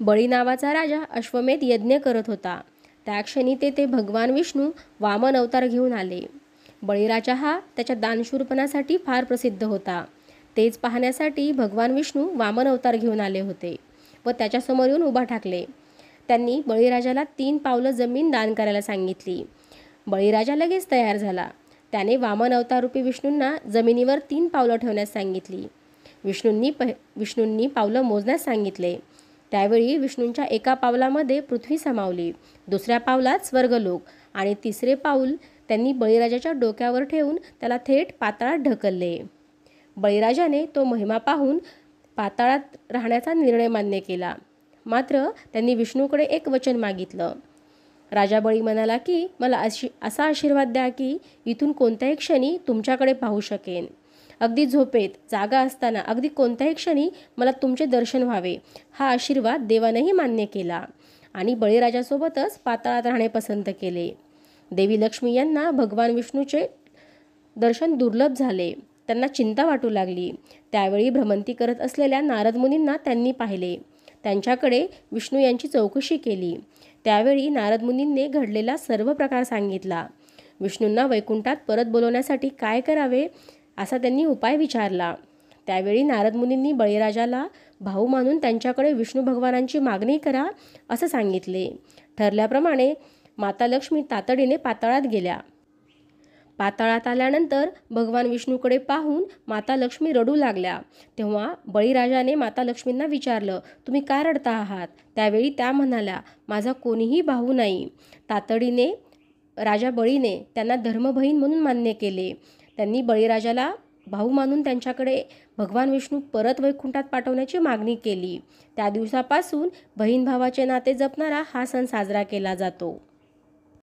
बळी नावाचा राजा अश्वमेध यज्ञ करत होता. त्या क्षणी ते भगवान विष्णू वामन अवतार घेऊन आले. बळीराजा हा त्याच्या दानशूरपणासाठी फार प्रसिद्ध होता. तेच पाहण्यासाठी भगवान विष्णू वामन अवतार घेऊन आले होते व त्याच्यासमोर येऊन उभा ठाकले. त्यांनी बळीराजाला 3 पावलं जमीन दान करायला सांगितली. बळीराजा लगेच तयार झाला. त्याने वामन अवतारूपी विष्णूंना जमिनीवर 3 पावलं ठेवण्यास सांगितली. विष्णूंनी पावलं मोजण्यास सांगितले. त्यावेळी विष्णूंच्या एका पावलामध्ये पृथ्वी सामावली, दुसऱ्या पावलात स्वर्गलोक आणि तिसरे पाऊल त्यांनी बळीराजाच्या डोक्यावर ठेवून त्याला थेट पाताळात ढकलले. बळीराजाने तो महिमा पाहून पाताळात राहण्याचा निर्णय मान्य केला. मात्र त्यांनी विष्णूकडे एक वचन मागितलं. राजा बळी म्हणाला की मला असा आशीर्वाद द्या की इथून कोणत्याही क्षणी तुमच्याकडे पाहू शकेन. अगदी झोपेत, जागा असताना, अगदी कोणत्याही क्षणी मला तुमचे दर्शन व्हावे. हा आशीर्वाद देवानेही मान्य केला आणि बळीराजासोबतच पाताळात राहणे पसंत केले. देवी लक्ष्मी यांना भगवान विष्णूचे दर्शन दुर्लभ झाले. त्यांना चिंता वाटू लागली. त्यावेळी भ्रमंती करत असलेल्या नारद मुनींना त्यांनी पाहिले. त्यांच्याकडे विष्णू यांची चौकशी केली. त्यावेळी नारद मुनींनी घडलेला सर्व प्रकार सांगितला. विष्णूंना वैकुंठात परत बोलवण्यासाठी काय करावे असा त्यांनी उपाय विचारला. त्यावेळी नारद मुनींनी बळीराजाला भाऊ मानून त्यांच्याकडे विष्णू भगवानांची मागणी करा असं सांगितले. ठरल्याप्रमाणे माता लक्ष्मी तातडीने पाताळात गेल्या. पाताळात आल्यानंतर भगवान विष्णूकडे पाहून माता लक्ष्मी रडू लागल्या. तेव्हा बळीराजाने माता लक्ष्मींना विचारलं, तुम्ही का रडता आहात? त्यावेळी त्या म्हणाल्या, माझा कोणीही भाऊ नाही. तातडीने राजा बळीने त्यांना धर्मबहीण म्हणून मान्य केले. त्यांनी बळीराजाला भाऊ मानून त्यांच्याकडे भगवान विष्णू परत वैकुंठात पाठवण्याची मागणी केली. त्या दिवसापासून बहीण भावाचे नाते जपणारा हा सण साजरा केला जातो.